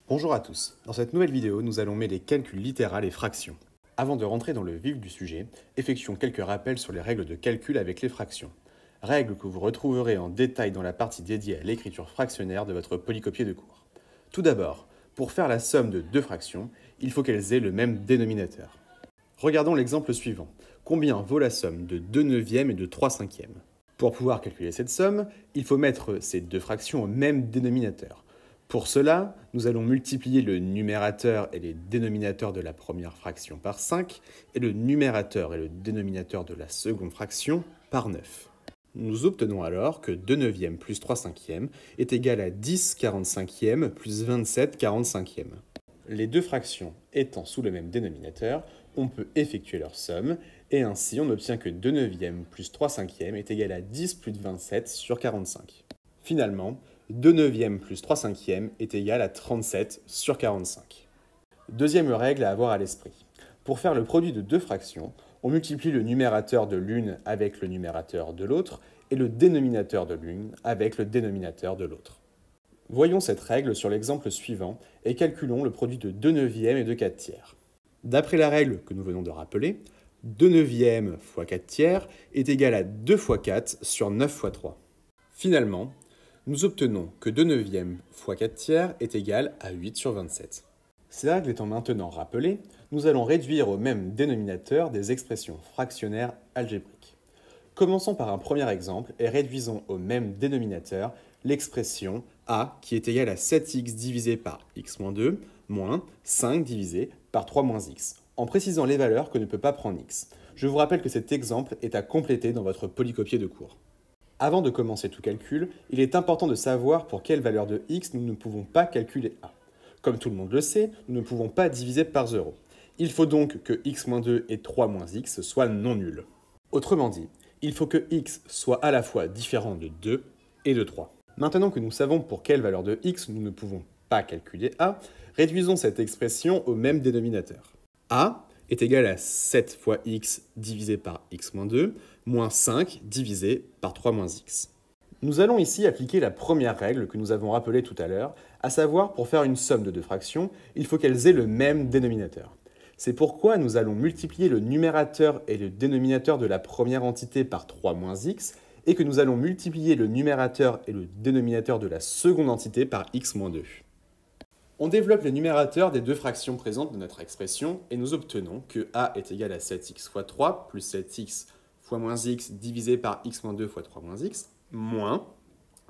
Bonjour à tous, dans cette nouvelle vidéo, nous allons mêler calcul littéral et fractions. Avant de rentrer dans le vif du sujet, effectuons quelques rappels sur les règles de calcul avec les fractions. Règles que vous retrouverez en détail dans la partie dédiée à l'écriture fractionnaire de votre polycopier de cours. Tout d'abord, pour faire la somme de deux fractions, il faut qu'elles aient le même dénominateur. Regardons l'exemple suivant. Combien vaut la somme de 2 neuvièmes et de 3 cinquièmes? Pour pouvoir calculer cette somme, il faut mettre ces deux fractions au même dénominateur. Pour cela, nous allons multiplier le numérateur et les dénominateurs de la première fraction par 5 et le numérateur et le dénominateur de la seconde fraction par 9. Nous obtenons alors que 2 neuvièmes plus 3 cinquièmes est égal à 10 45e plus 27 45e. Les deux fractions étant sous le même dénominateur, on peut effectuer leur somme, et ainsi on obtient que 2 neuvièmes plus 3 cinquièmes est égal à 10 plus 27 sur 45. Finalement, 2 neuvièmes plus 3 cinquièmes est égal à 37 sur 45. Deuxième règle à avoir à l'esprit. Pour faire le produit de deux fractions, on multiplie le numérateur de l'une avec le numérateur de l'autre et le dénominateur de l'une avec le dénominateur de l'autre. Voyons cette règle sur l'exemple suivant et calculons le produit de 2 neuvièmes et de 4 tiers. D'après la règle que nous venons de rappeler, 2 neuvièmes fois 4 tiers est égal à 2 fois 4 sur 9 fois 3. Finalement, nous obtenons que 2 neuvièmes fois 4 tiers est égal à 8 sur 27. Ces règles étant maintenant rappelées, nous allons réduire au même dénominateur des expressions fractionnaires algébriques. Commençons par un premier exemple et réduisons au même dénominateur l'expression a qui est égale à 7x divisé par x moins 2 moins 5 divisé par 3 moins x, en précisant les valeurs que ne peut pas prendre x. Je vous rappelle que cet exemple est à compléter dans votre polycopier de cours. Avant de commencer tout calcul, il est important de savoir pour quelle valeur de x nous ne pouvons pas calculer a. Comme tout le monde le sait, nous ne pouvons pas diviser par 0. Il faut donc que x-2 et 3 moins x soient non nuls. Autrement dit, il faut que x soit à la fois différent de 2 et de 3. Maintenant que nous savons pour quelle valeur de x nous ne pouvons pas calculer a, réduisons cette expression au même dénominateur. A est égal à 7 fois x divisé par x-2 moins 5 divisé par 3 moins x. Nous allons ici appliquer la première règle que nous avons rappelée tout à l'heure, à savoir pour faire une somme de deux fractions, il faut qu'elles aient le même dénominateur. C'est pourquoi nous allons multiplier le numérateur et le dénominateur de la première entité par 3 moins x, et que nous allons multiplier le numérateur et le dénominateur de la seconde entité par x moins 2. On développe le numérateur des deux fractions présentes de notre expression et nous obtenons que a est égal à 7x fois 3 plus 7x fois moins x divisé par x moins 2 fois 3 moins x moins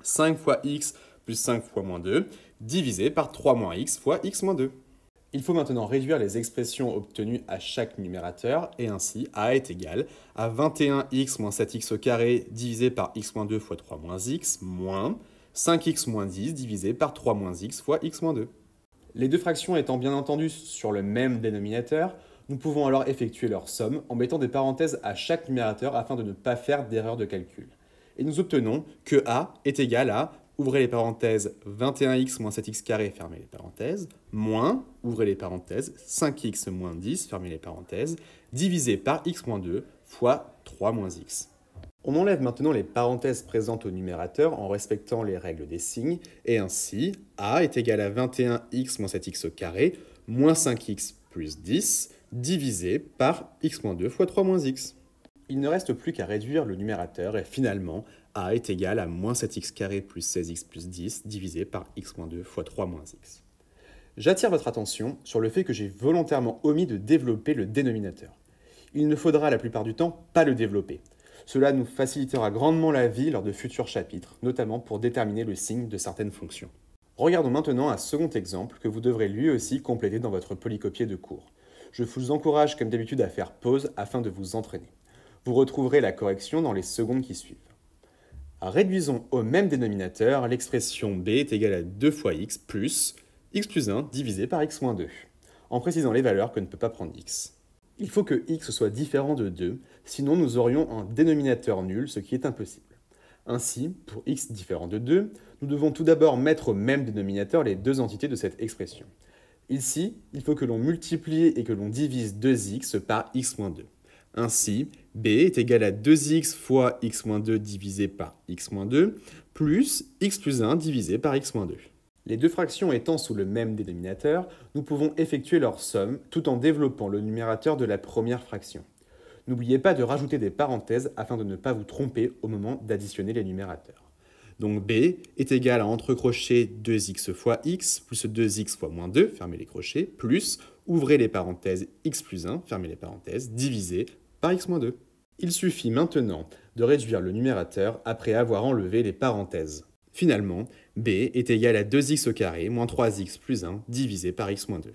5 fois x plus 5 fois moins 2 divisé par 3 moins x fois x moins 2. Il faut maintenant réduire les expressions obtenues à chaque numérateur et ainsi a est égal à 21x moins 7x au carré divisé par x moins 2 fois 3 moins x moins 5x moins 10 divisé par 3 moins x fois x moins 2. Les deux fractions étant bien entendu sur le même dénominateur, nous pouvons alors effectuer leur somme en mettant des parenthèses à chaque numérateur afin de ne pas faire d'erreur de calcul. Et nous obtenons que a est égal à, ouvrez les parenthèses, 21x moins 7x carré, fermez les parenthèses, moins, ouvrez les parenthèses, 5x moins 10, fermez les parenthèses, divisé par x moins 2 fois 3 moins x. On enlève maintenant les parenthèses présentes au numérateur en respectant les règles des signes, et ainsi, a est égal à 21x moins 7x au carré, moins 5x plus 10, divisé par x moins 2 fois 3 moins x. Il ne reste plus qu'à réduire le numérateur, et finalement, a est égal à moins 7x carré plus 16x plus 10, divisé par x moins 2 fois 3 moins x. J'attire votre attention sur le fait que j'ai volontairement omis de développer le dénominateur. Il ne faudra la plupart du temps pas le développer. Cela nous facilitera grandement la vie lors de futurs chapitres, notamment pour déterminer le signe de certaines fonctions. Regardons maintenant un second exemple que vous devrez lui aussi compléter dans votre polycopier de cours. Je vous encourage comme d'habitude à faire pause afin de vous entraîner. Vous retrouverez la correction dans les secondes qui suivent. Réduisons au même dénominateur l'expression b est égale à 2 fois x plus 1 divisé par x moins 2, en précisant les valeurs que ne peut pas prendre x. Il faut que x soit différent de 2, sinon nous aurions un dénominateur nul, ce qui est impossible. Ainsi, pour x différent de 2, nous devons tout d'abord mettre au même dénominateur les deux entités de cette expression. Ici, il faut que l'on multiplie et que l'on divise 2x par x moins 2. Ainsi, b est égal à 2x fois x moins 2 divisé par x moins 2 plus x plus 1 divisé par x moins 2. Les deux fractions étant sous le même dénominateur, nous pouvons effectuer leur somme tout en développant le numérateur de la première fraction. N'oubliez pas de rajouter des parenthèses afin de ne pas vous tromper au moment d'additionner les numérateurs. Donc b est égal à entre crochets 2x fois x plus 2x fois moins 2, fermez les crochets, plus, ouvrez les parenthèses, x plus 1, fermez les parenthèses, divisé par x moins 2. Il suffit maintenant de réduire le numérateur après avoir enlevé les parenthèses. Finalement, b est égal à 2x au carré moins 3x plus 1 divisé par x moins 2.